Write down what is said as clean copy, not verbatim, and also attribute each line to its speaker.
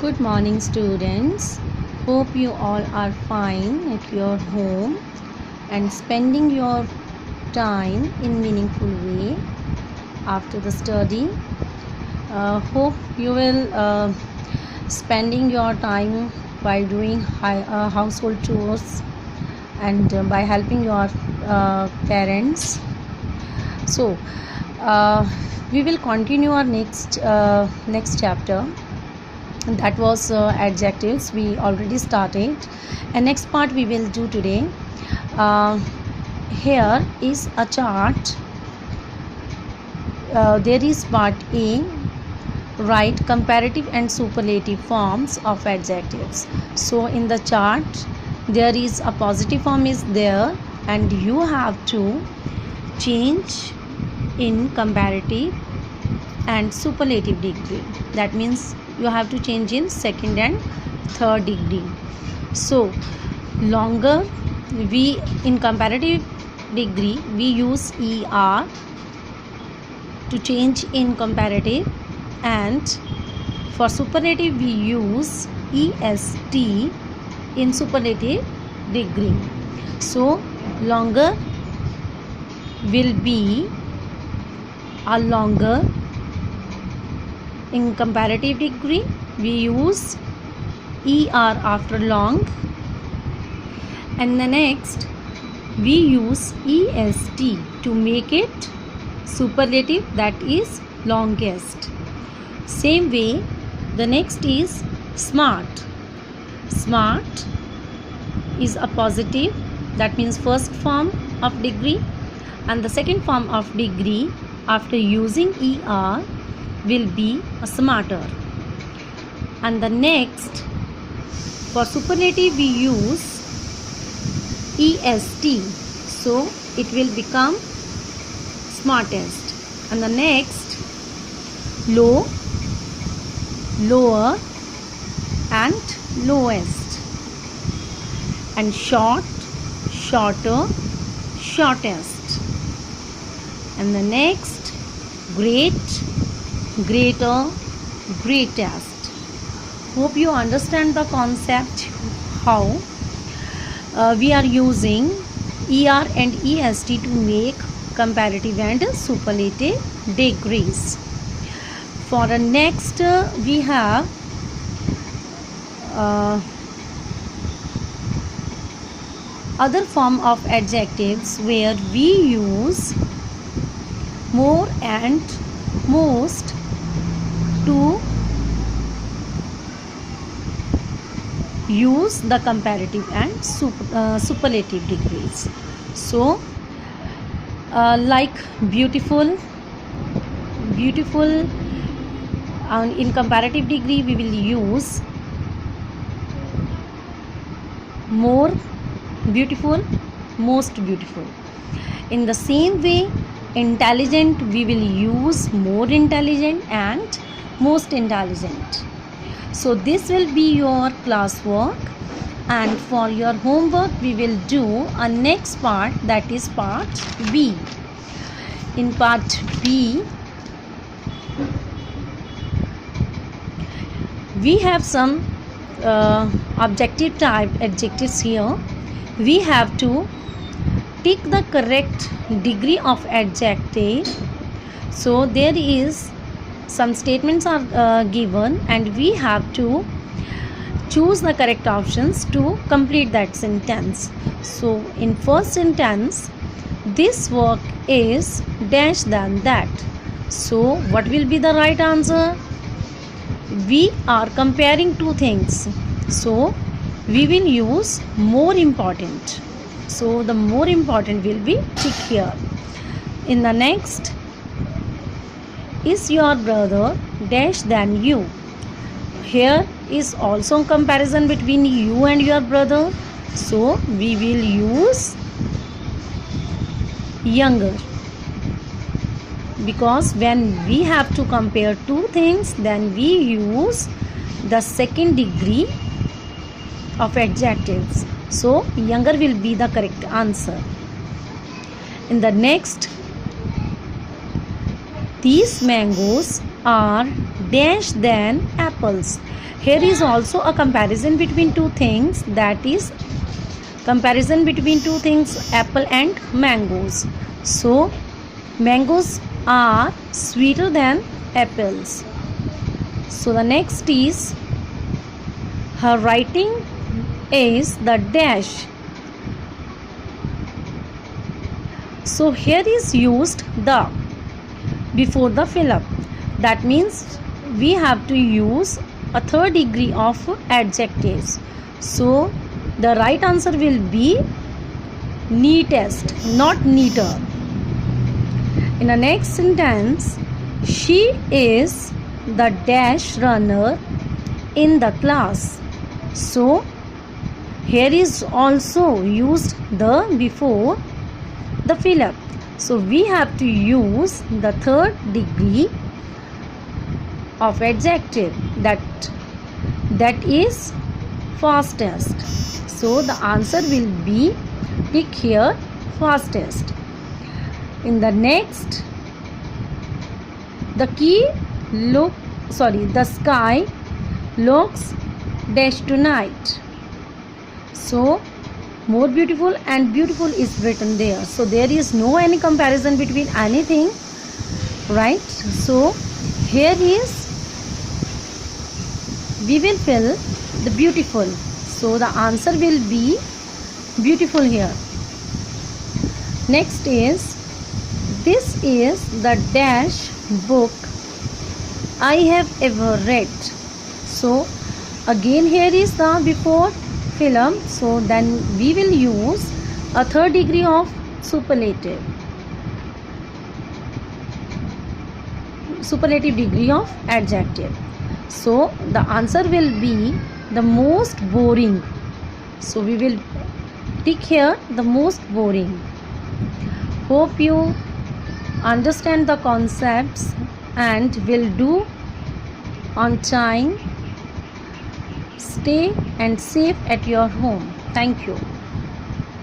Speaker 1: Good morning, students. Hope you all are fine at your home and spending your time in meaningful way after the study. Hope you will spending your time by doing household chores and by helping your parents. So we will continue our next chapter. That was adjectives. We already started, and next part we will do today. Here is a chart. There is part A. Write comparative and superlative forms of adjectives. So in the chart there is a positive form is there, and you have to change in comparative and superlative degree. That means you have to change in second and third degree. So longer, we in comparative degree we use er to change in comparative, and for superlative we use est in superlative degree. So longer will be a longer. In comparative degree we use er after long, and the next we use est to make it superlative, that is longest. Same way the next is smart. Smart is a positive, that means first form of degree, and the second form of degree after using er will be a smarter. And the next, for superlative we use est, so it will become smartest. And the next, low, lower and lowest, and short, shorter, shortest. And the next, great, greater, greatest. Hope you understand the concept how we are using er and est to make comparative and superlative degrees. For the next we have other form of adjectives where we use more and most to use the comparative and superlative degrees. So like beautiful, beautiful, and in comparative degree we will use more beautiful, most beautiful. In the same way, intelligent we will use more intelligent and most intelligent. So this will be your classwork, and for your homework we will do a next part, that is part B. In part B we have some objective type adjectives here. We have to take the correct degree of adjective. So there is some statements are given, and we have to choose the correct options to complete that sentence. So in first sentence, this work is dash than that. So what will be the right answer? We are comparing two things, so we will use more important. So the more important will be tick here. In the next, is your brother dash than you? Here is also comparison between you and your brother, so we will use younger, because when we have to compare two things then we use the second degree of adjectives. So younger will be the correct answer. In the next, these mangoes are dash than apples. Here is also a comparison between two things, that is comparison between two things, apple and mangoes. So mangoes are sweeter than apples. So the next is, her writing is the dash. So here is used the before the fill up. That means we have to use a third degree of adjectives. So the right answer will be neatest, not neater. In the next sentence, she is the dash runner in the class. So here is also used the before the fill up. So we have to use the third degree of adjective, that is fastest. So the answer will be tick here, fastest. In the next, the sky looks dash tonight. So more beautiful and beautiful is written there. So there is no any comparison between anything, right? So here is, we will fill the beautiful. So the answer will be beautiful here. Next is, this is the dash book I have ever read. So again here is the before film. So then we will use a third degree of superlative degree of adjective. So the answer will be the most boring. So we will tick here the most boring. Hope you understand the concepts and will do on time. Stay and safe at your home. Thank you.